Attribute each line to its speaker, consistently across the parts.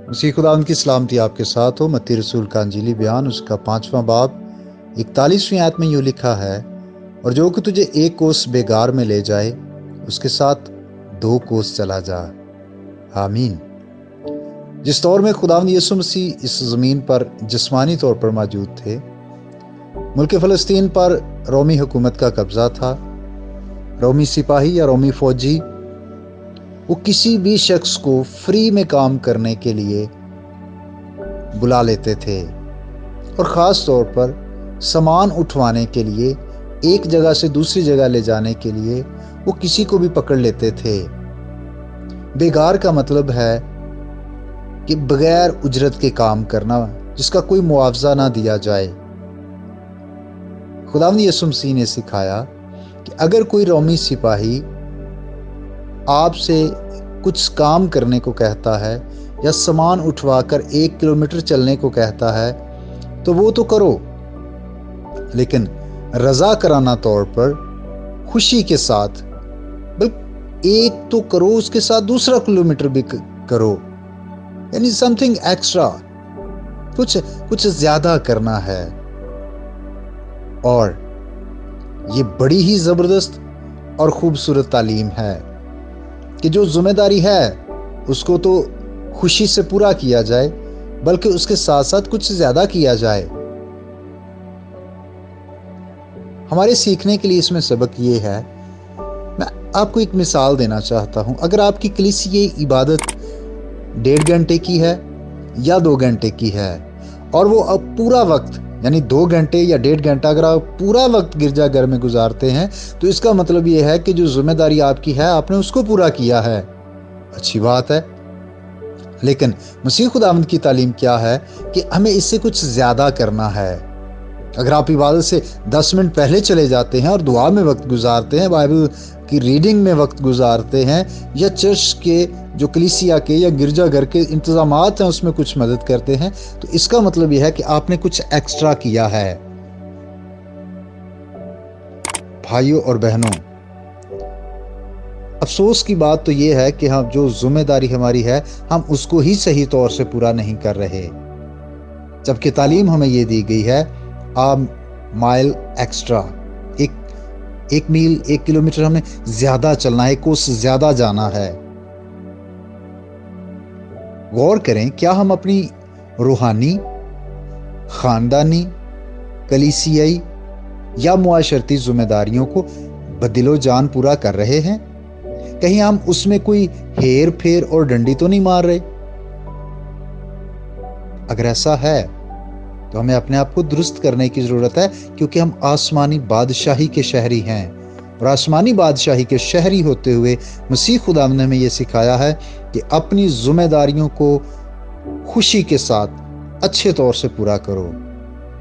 Speaker 1: مسیح خداوند کی سلامتی آپ کے ساتھ ہو۔ متی رسول کا انجیلی بیان اس کا 5واں باب 41ویں آیت میں یوں لکھا ہے، اور جو کہ تجھے ایک کوس بیگار میں لے جائے اس کے ساتھ 2 کوس چلا جا۔ آمین۔ جس دور میں خداوند یسوع مسیح اس زمین پر جسمانی طور پر موجود تھے، ملک فلسطین پر رومی حکومت کا قبضہ تھا۔ رومی سپاہی یا رومی فوجی وہ کسی بھی شخص کو فری میں کام کرنے کے لیے بلا لیتے تھے، اور خاص طور پر سامان اٹھوانے کے لیے، ایک جگہ سے دوسری جگہ لے جانے کے لیے وہ کسی کو بھی پکڑ لیتے تھے۔ بیگار کا مطلب ہے کہ بغیر اجرت کے کام کرنا، جس کا کوئی معاوضہ نہ دیا جائے۔ خداوند یسوع مسیح نے سکھایا کہ اگر کوئی رومی سپاہی آپ سے کچھ کام کرنے کو کہتا ہے یا سامان اٹھوا کر 1 کلومیٹر چلنے کو کہتا ہے تو وہ تو کرو، لیکن رضا کرانہ طور پر خوشی کے ساتھ ایک تو کرو، اس کے ساتھ دوسرا کلومیٹر بھی کرو، یعنی سم تھنگ ایکسٹرا، کچھ زیادہ کرنا ہے۔ اور یہ بڑی ہی زبردست اور خوبصورت تعلیم ہے کہ جو ذمہ داری ہے اس کو تو خوشی سے پورا کیا جائے، بلکہ اس کے ساتھ ساتھ کچھ زیادہ کیا جائے۔ ہمارے سیکھنے کے لیے اس میں سبق یہ ہے، میں آپ کو ایک مثال دینا چاہتا ہوں۔ اگر آپ کی کلیسیائی عبادت 1.5 گھنٹے کی ہے یا 2 گھنٹے کی ہے، اور وہ اب پورا وقت یعنی 2 گھنٹے یا 1.5 گھنٹہ اگر آپ پورا وقت گرجا گھر میں گزارتے ہیں، تو اس کا مطلب یہ ہے کہ جو ذمہ داری آپ کی ہے آپ نے اس کو پورا کیا ہے۔ اچھی بات ہے، لیکن مسیح خداوند کی تعلیم کیا ہے کہ ہمیں اس سے کچھ زیادہ کرنا ہے۔ اگر آپ عبادت سے 10 منٹ پہلے چلے جاتے ہیں اور دعا میں وقت گزارتے ہیں، بائبل کی ریڈنگ میں وقت گزارتے ہیں، یا چرچ کے جو کلیسیا کے یا گرجا گھر کے انتظامات ہیں اس میں کچھ مدد کرتے ہیں، تو اس کا مطلب یہ ہے کہ آپ نے کچھ ایکسٹرا کیا ہے۔ بھائیوں اور بہنوں، افسوس کی بات تو یہ ہے کہ ہم جو ذمہ داری ہماری ہے ہم اس کو ہی صحیح طور سے پورا نہیں کر رہے، جبکہ تعلیم ہمیں یہ دی گئی ہے مائل ایکسٹرا، ایک میل 1 کلومیٹر ہمیں زیادہ چلنا ہے، 1 کوس زیادہ جانا ہے۔ غور کریں، کیا ہم اپنی روحانی، خاندانی، کلیسیائی یا معاشرتی ذمہ داریوں کو بدل و جان پورا کر رہے ہیں؟ کہیں ہم اس میں کوئی ہیر پھیر اور ڈنڈی تو نہیں مار رہے؟ اگر ایسا ہے تو ہمیں اپنے آپ کو درست کرنے کی ضرورت ہے، کیونکہ ہم آسمانی بادشاہی کے شہری ہیں، اور آسمانی بادشاہی کے شہری ہوتے ہوئے مسیح خداوند نے ہمیں یہ سکھایا ہے کہ اپنی ذمہ داریوں کو خوشی کے ساتھ اچھے طور سے پورا کرو،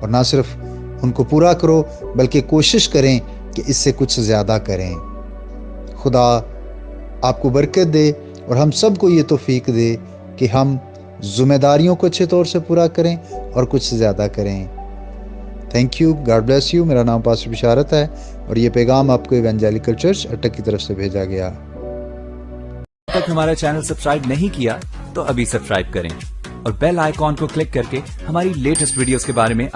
Speaker 1: اور نہ صرف ان کو پورا کرو بلکہ کوشش کریں کہ اس سے کچھ زیادہ کریں۔ خدا آپ کو برکت دے اور ہم سب کو یہ توفیق دے کہ ہم ذمہ داریوں کو اچھے طور سے پورا کریں اور کچھ زیادہ کریں۔ Thank you, God bless you. میرا نام پاسٹر بشارت ہے، اور یہ پیغام آپ کو ایونجیلیکل چرچ اٹک کی طرف سے بھیجا گیا۔
Speaker 2: اب تک ہمارا چینل سبسکرائب نہیں کیا تو ابھی سبسکرائب کریں، اور بیل آئیکن کو کلک کر کے ہماری لیٹسٹ ویڈیوز کے بارے میں